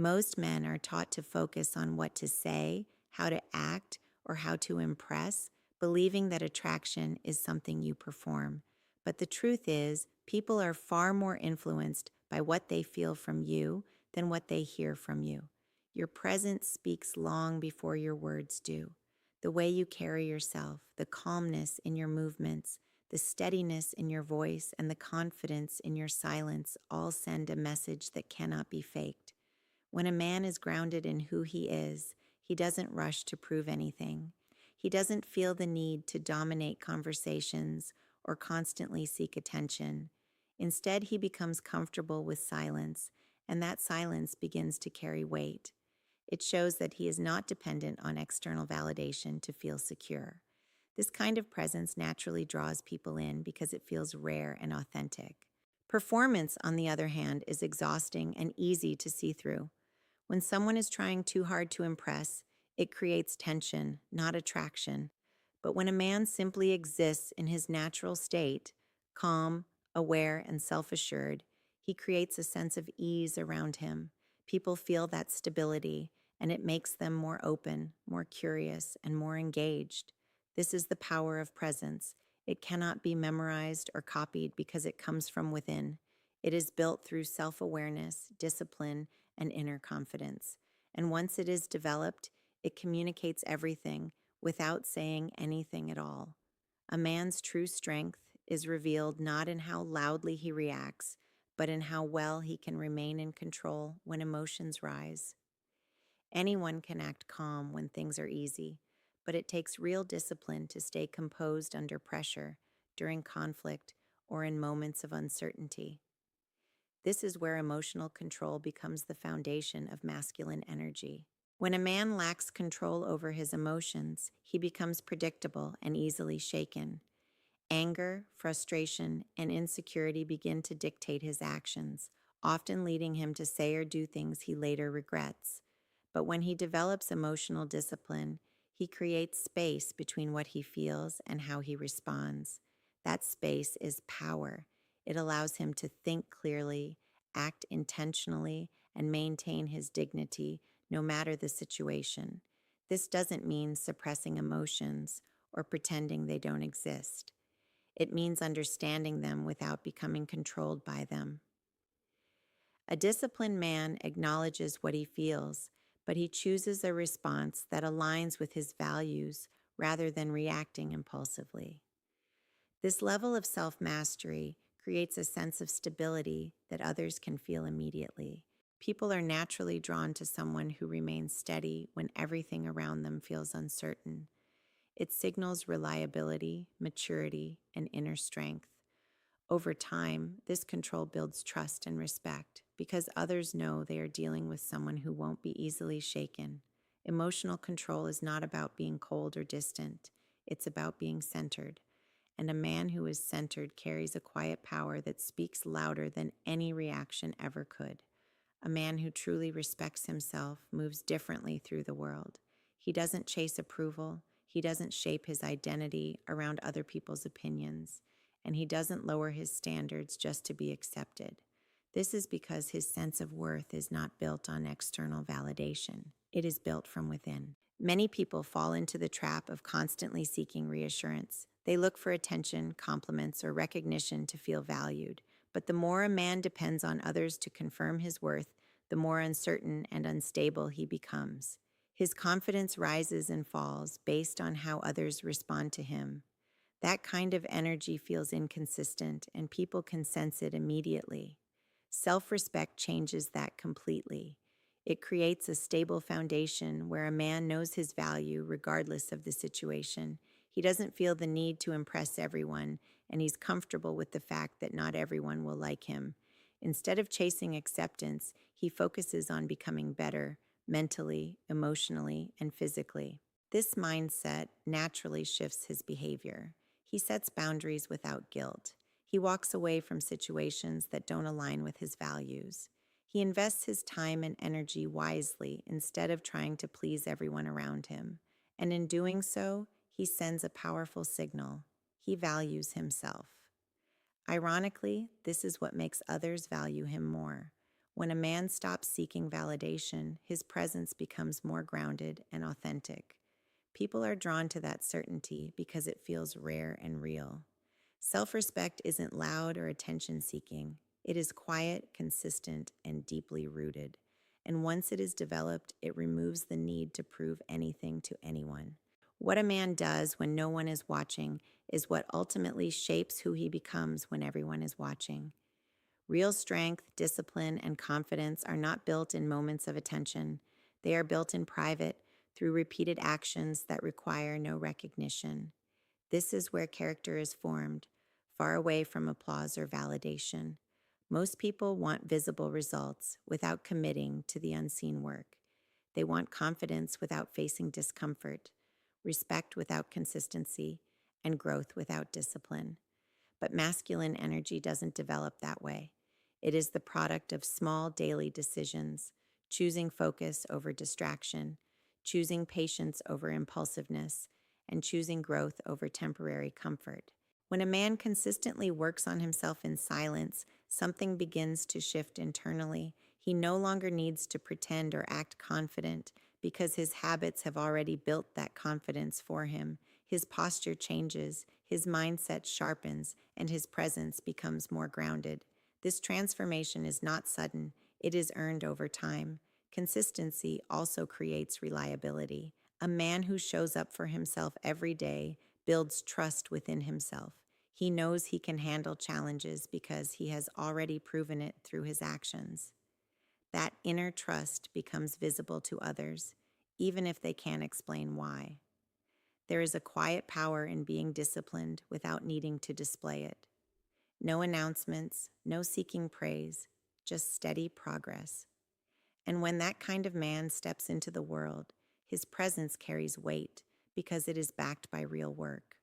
Most men are taught to focus on what to say, how to act, or how to impress, believing that attraction is something you perform. But the truth is, people are far more influenced by what they feel from you than what they hear from you. Your presence speaks long before your words do. The way you carry yourself, the calmness in your movements, the steadiness in your voice, and the confidence in your silence all send a message that cannot be faked. When a man is grounded in who he is, he doesn't rush to prove anything. He doesn't feel the need to dominate conversations or constantly seek attention. Instead, he becomes comfortable with silence, and that silence begins to carry weight. It shows that he is not dependent on external validation to feel secure. This kind of presence naturally draws people in because it feels rare and authentic. Performance, on the other hand, is exhausting and easy to see through. When someone is trying too hard to impress, it creates tension, not attraction. But when a man simply exists in his natural state, calm, aware, and self-assured, he creates a sense of ease around him. People feel that stability, and it makes them more open, more curious, and more engaged. This is the power of presence. It cannot be memorized or copied because it comes from within. It is built through self-awareness, discipline, and inner confidence. And once it is developed, it communicates everything without saying anything at all. A man's true strength is revealed not in how loudly he reacts, but in how well he can remain in control when emotions rise. Anyone can act calm when things are easy, but it takes real discipline to stay composed under pressure, during conflict, or in moments of uncertainty. This is where emotional control becomes the foundation of masculine energy. When a man lacks control over his emotions, he becomes predictable and easily shaken. Anger, frustration, and insecurity begin to dictate his actions, often leading him to say or do things he later regrets. But when he develops emotional discipline, he creates space between what he feels and how he responds. That space is power. It allows him to think clearly, act intentionally, and maintain his dignity no matter the situation. This doesn't mean suppressing emotions or pretending they don't exist. It means understanding them without becoming controlled by them. A disciplined man acknowledges what he feels, but he chooses a response that aligns with his values rather than reacting impulsively. This level of self-mastery creates a sense of stability that others can feel immediately. People are naturally drawn to someone who remains steady when everything around them feels uncertain. It signals reliability, maturity, and inner strength. Over time, this control builds trust and respect because others know they are dealing with someone who won't be easily shaken. Emotional control is not about being cold or distant. It's about being centered. And a man who is centered carries a quiet power that speaks louder than any reaction ever could. A man who truly respects himself moves differently through the world. He doesn't chase approval. He doesn't shape his identity around other people's opinions. And he doesn't lower his standards just to be accepted. This is because his sense of worth is not built on external validation. It is built from within. Many people fall into the trap of constantly seeking reassurance. They look for attention, compliments, or recognition to feel valued. But the more a man depends on others to confirm his worth, the more uncertain and unstable he becomes. His confidence rises and falls based on how others respond to him. That kind of energy feels inconsistent, and people can sense it immediately. Self-respect changes that completely. It creates a stable foundation where a man knows his value regardless of the situation. He doesn't feel the need to impress everyone, and he's comfortable with the fact that not everyone will like him. Instead of chasing acceptance, he focuses on becoming better mentally, emotionally, and physically. This mindset naturally shifts his behavior. He sets boundaries without guilt. He walks away from situations that don't align with his values. He invests his time and energy wisely instead of trying to please everyone around him. And in doing so, he sends a powerful signal. He values himself. Ironically, this is what makes others value him more. When a man stops seeking validation, his presence becomes more grounded and authentic. People are drawn to that certainty because it feels rare and real. Self-respect isn't loud or attention-seeking. It is quiet, consistent, and deeply rooted. And once it is developed, it removes the need to prove anything to anyone. What a man does when no one is watching is what ultimately shapes who he becomes when everyone is watching. Real strength, discipline, and confidence are not built in moments of attention. They are built in private through repeated actions that require no recognition. This is where character is formed, far away from applause or validation. Most people want visible results without committing to the unseen work. They want confidence without facing discomfort, respect without consistency, and growth without discipline. But masculine energy doesn't develop that way. It is the product of small daily decisions, choosing focus over distraction, choosing patience over impulsiveness, and choosing growth over temporary comfort. When a man consistently works on himself in silence, something begins to shift internally. He no longer needs to pretend or act confident because his habits have already built that confidence for him. His posture changes, his mindset sharpens, and his presence becomes more grounded. This transformation is not sudden, it is earned over time. Consistency also creates reliability. A man who shows up for himself every day builds trust within himself. He knows he can handle challenges because he has already proven it through his actions. That inner trust becomes visible to others, even if they can't explain why. There is a quiet power in being disciplined without needing to display it. No announcements, no seeking praise, just steady progress. And when that kind of man steps into the world, his presence carries weight because it is backed by real work.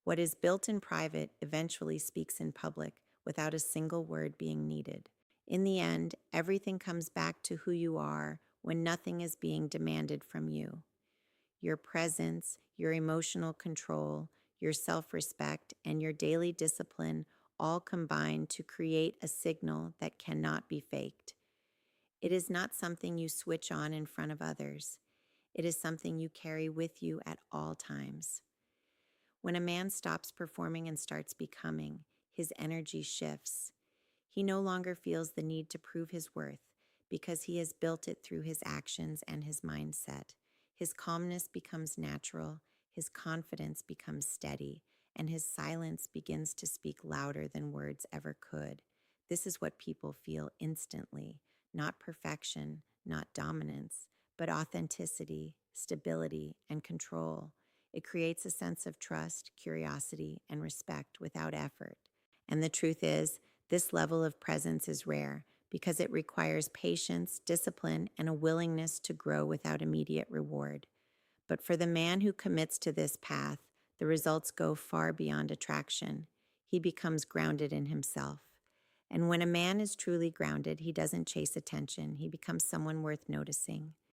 What is built in private eventually speaks in public without a single word being needed. In the end, everything comes back to who you are when nothing is being demanded from you. Your presence, your emotional control, your self-respect, and your daily discipline all combine to create a signal that cannot be faked. It is not something you switch on in front of others. It is something you carry with you at all times. When a man stops performing and starts becoming, his energy shifts. He no longer feels the need to prove his worth because he has built it through his actions and his mindset. His calmness becomes natural, his confidence becomes steady, and his silence begins to speak louder than words ever could. This is what people feel instantly, not perfection, not dominance, but authenticity, stability, and control. It creates a sense of trust, curiosity, and respect without effort. And the truth is, this level of presence is rare because it requires patience, discipline, and a willingness to grow without immediate reward. But for the man who commits to this path, the results go far beyond attraction. He becomes grounded in himself. And when a man is truly grounded, he doesn't chase attention. He becomes someone worth noticing.